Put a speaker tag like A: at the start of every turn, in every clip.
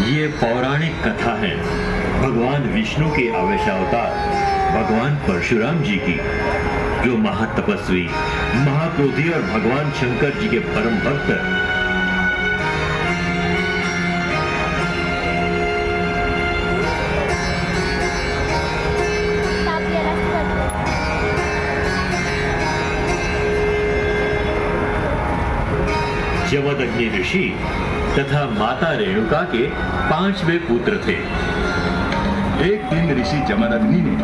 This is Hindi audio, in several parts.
A: ये पौराणिक कथा है भगवान विष्णु के अवतार भगवान परशुराम जी की, जो महातपस्वी, महाक्रोधी और भगवान शंकर जी के परम भक्त जमदग्नि ऋषि तथा माता रेणुका के 5वें पुत्र थे।
B: एक दिन ऋषि जमदग्नि ने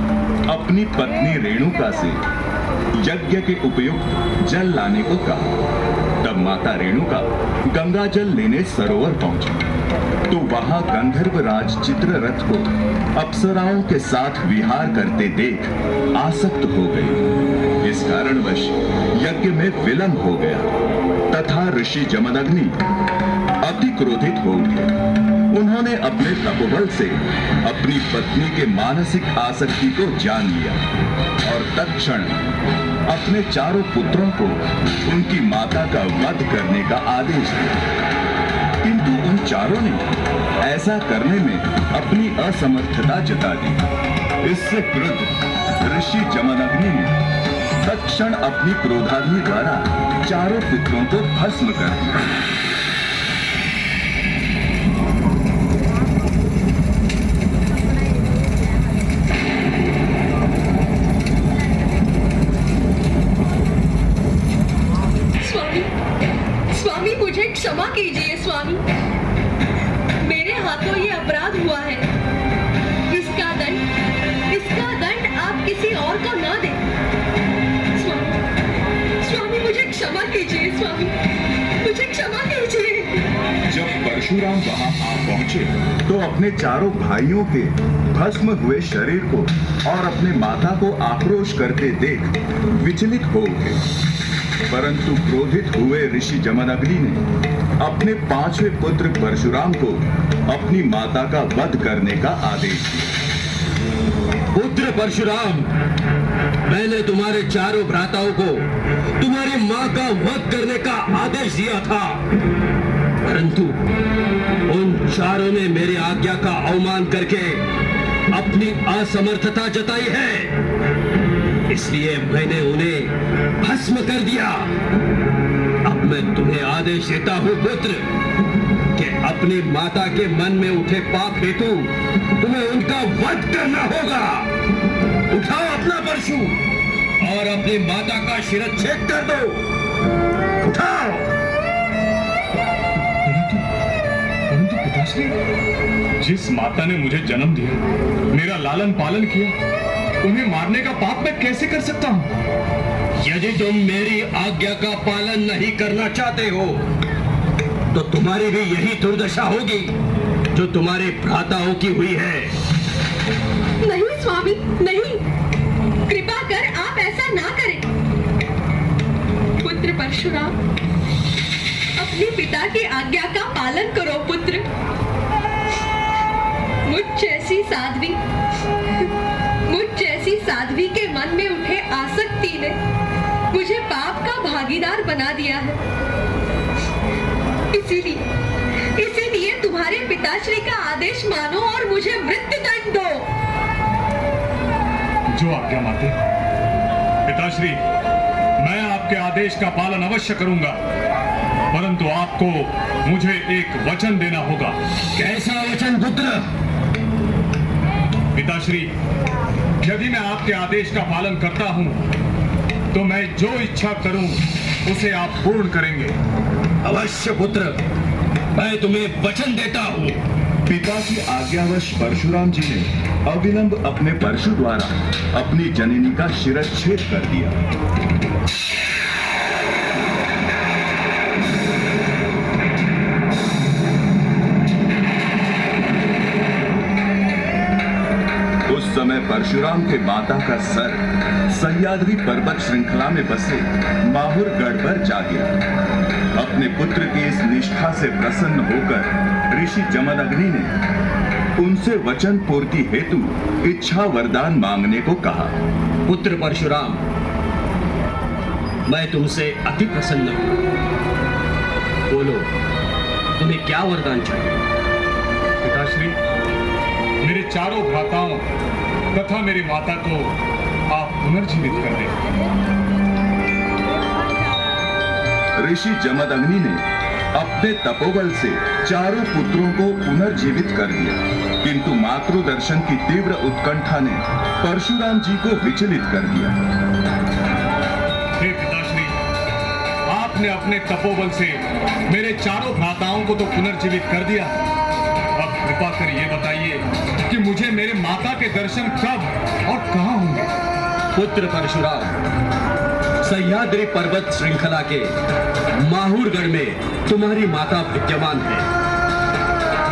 B: अपनी पत्नी रेणुका से यज्ञ के उपयुक्त जल लाने को कहा। तब माता रेणुका गंगा जल लेने सरोवर पहुंची तो वहां गंधर्व राज चित्ररथ को अप्सराओं के साथ विहार करते देख आसक्त हो गई। इस कारणवश यज्ञ में विलंब हो गया तथा ऋषि जमदग्नि अति क्रोधित हो उठे। उन्होंने अपने तपोबल से अपनी पत्नी के मानसिक आसक्ति को जान लिया और तत्क्षण अपने चारों पुत्रों को उनकी माता का वध करने का आदेश दिया। किंतु उन चारों ने ऐसा करने में अपनी असमर्थता जता दी। इससे क्रुद्ध ऋषि जमदग्नि ने तत्क्षण अपनी क्रोधाग्नि द्वारा चारों पुत्रों को भस्म कर दिया।
C: स्वामी, मुझे क्षमा कीजिए स्वामी। मेरे हाथों ये अपराध हुआ है। इसका दंड आप किसी और को न दें। स्वामी मुझे क्षमा कीजिए स्वामी, मुझे क्षमा कीजिए।
B: जब परशुराम वहां आ पहुंचे तो अपने चारों भाइयों के भस्म हुए शरीर को और अपने माता को आक्रोश करते देख विचलित हो उठे। परंतु क्रोधित हुए ऋषि जमदग्नि ने अपने 5वें पुत्र परशुराम को अपनी माता का वध करने का आदेश दिया।
D: पुत्र परशुराम, मैंने तुम्हारे चारों भ्राताओं को तुम्हारी मां का वध करने का आदेश दिया था, परंतु उन चारों ने मेरी आज्ञा का अवमान करके अपनी असमर्थता जताई है, इसलिए मैंने उन्हें भस्म कर दिया। अब मैं तुम्हें आदेश देता हूं पुत्र कि अपनी माता के मन में उठे पाप हेतु तुम्हें उनका वध करना होगा। उठाओ अपना परशु और अपनी माता का शिरच्छेद कर दो। उठाओ।
B: परंतु पिताश्री, जिस माता ने मुझे जन्म दिया, मेरा लालन पालन किया, उन्हें मारने का पाप मैं कैसे कर सकता हूँ?
D: यदि तुम मेरी आज्ञा का पालन नहीं करना चाहते हो तो तुम्हारी भी यही दुर्दशा होगी जो तुम्हारे भ्राताओं की हुई है।
C: नहीं स्वामी, नहीं, कृपा कर आप ऐसा ना करें। पुत्र परशुराम, अपने पिता की आज्ञा का पालन करो पुत्र। मुझ जैसी साध्वी के मन में उठे आसक्ति ने मुझे पाप का भागीदार बना दिया है। इसीलिए तुम्हारे पिताश्री का आदेश मानो और मुझे मृत्यु दंड दो।
B: जो आज्ञा माते। पिताश्री, मैं आपके आदेश का पालन अवश्य करूंगा, परंतु आपको मुझे एक वचन देना होगा।
D: कैसा वचन पुत्र?
B: पिताश्री, यदि मैं आपके आदेश का पालन करता हूं तो मैं जो इच्छा करूं उसे आप पूर्ण करेंगे।
D: अवश्य पुत्र, मैं तुम्हें वचन देता हूं।
B: पिता की आज्ञावश परशुराम जी ने अविलंब अपने परशु द्वारा अपनी जननी का शिरच्छेद कर दिया। उस समय परशुराम के माता का सर सह्याद्री पर्वत श्रृंखला में बसे माहुर गढ़ पर जा गिरा। अपने पुत्र की इस निष्ठा से प्रसन्न होकर ऋषि जमदग्नि ने उनसे वचन पूर्ति हेतु इच्छा वरदान मांगने को कहा।
D: पुत्र परशुराम, मैं तुमसे अति प्रसन्न हूं। बोलो, तुम्हें क्या वरदान चाहिए?
E: चारों भ्राताओं तथा मेरी माता को आप पुनर्जीवित कर दें।
B: ऋषि जमदग्नि ने अपने तपोबल से चारों पुत्रों को पुनर्जीवित कर दिया, किंतु मातृ दर्शन की तीव्र उत्कंठा ने परशुराम जी को विचलित कर दिया।
E: हे पिताश्री, आपने अपने तपोबल से मेरे चारों भ्राताओं को तो पुनर्जीवित कर दिया, अब कृपा कर ये बताइए कि मुझे मेरे माता के दर्शन कब और कहाँ होंगे?
D: पुत्र परशुराम, सह्याद्री पर्वत श्रृंखला के माहुरगढ़ में तुम्हारी माता विद्यमान है।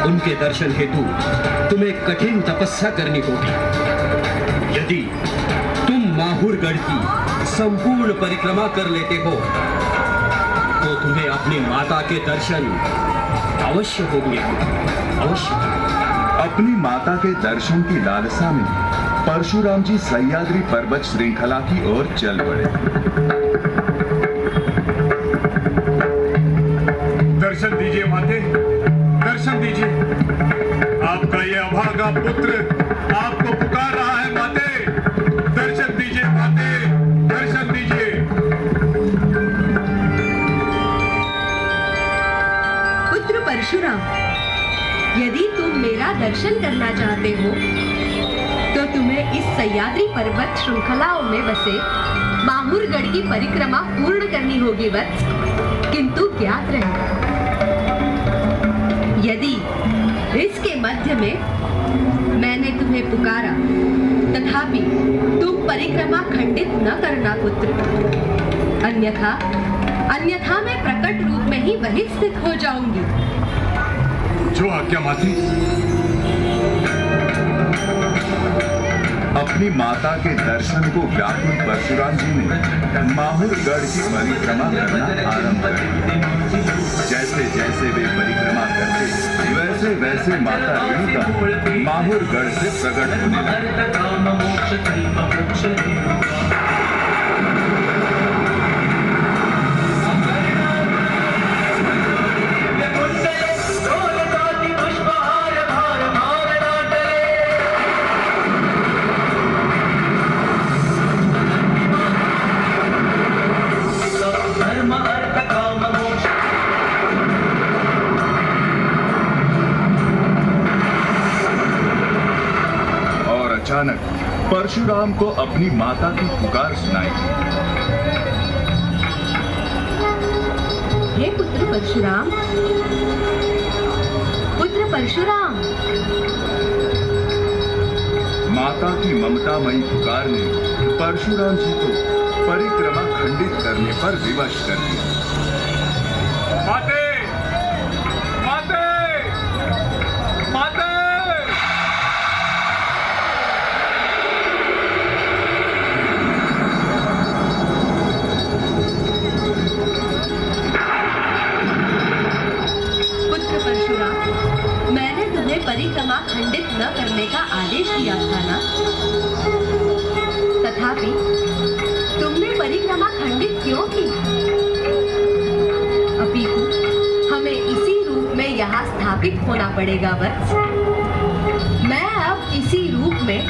D: उनके दर्शन हेतु तुम्हें कठिन तपस्या करनी होगी। यदि तुम माहुरगढ़ की संपूर्ण परिक्रमा कर लेते हो तो तुम्हें अपनी माता के दर्शन अवश्य होंगे, अवश्य।
B: अपनी माता के दर्शन की लालसा में परशुराम जी सह्याद्री पर्वत श्रृंखला की ओर चल पड़े।
E: दर्शन दीजिए माते, दर्शन दीजिए। आपका ये अभागा पुत्र आपको पुकार रहा है माते, दर्शन दीजिए माते, दर्शन दीजिए।
C: पुत्र परशुराम, यदि तुम मेरा दर्शन करना चाहते हो तो तुम्हें इस सह्याद्री पर्वत श्रृंखलाओं में बसे माहुरगढ़ की परिक्रमा पूर्ण करनी होगी वत्स। किंतु ज्ञात रहे, यदि इसके मध्य में मैंने तुम्हें पुकारा तथापि तुम परिक्रमा खंडित न करना पुत्र, अन्यथा मैं प्रकट रूप में ही वहीं स्थित हो जाऊंगी।
E: जो आज्ञा माते।
B: अपनी माता के दर्शन को व्याकुल परशुराम जी ने माहुरगढ़ की परिक्रमा करना आरंभ कर दिया। जैसे जैसे वे परिक्रमा करते वैसे वैसे माता रेणुका माहुरगढ़ से प्रकट होने लगी। अचानक परशुराम को अपनी माता की पुकार सुनाई।
C: हे पुत्र परशुराम, पुत्र परशुराम।
B: माता की ममतामयी पुकार ने परशुराम जी को परिक्रमा खंडित करने पर विवश कर दिया।
E: माते, माते, माते।
C: परिक्रमा खंडित न करने का आदेश दिया था ना, तथापि तुमने परिक्रमा खंडित क्यों की? अपितु हमें इसी रूप में यहाँ स्थापित होना पड़ेगा वत्स। मैं अब इसी रूप में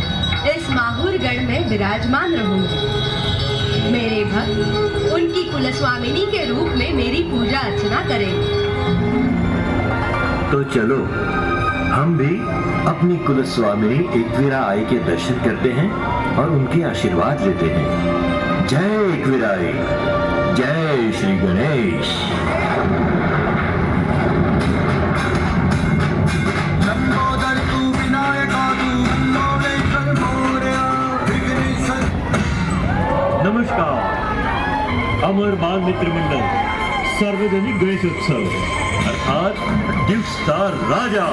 C: इस माहुरगढ़ में विराजमान रहूंगी। मेरे भक्त उनकी कुलस्वामिनी के रूप में मेरी पूजा अर्चना करेंगे।
A: तो चलो हम भी अपनी कुलस्वामिनी एकवीराई के दर्शन करते हैं और उनके आशीर्वाद लेते हैं। जय एकवीराई, जय श्री गणेश। नमस्कार। अमर बाल मित्र मंडल सार्वजनिक गणेश उत्सव अर्थात गिफ्ट स्टार राजा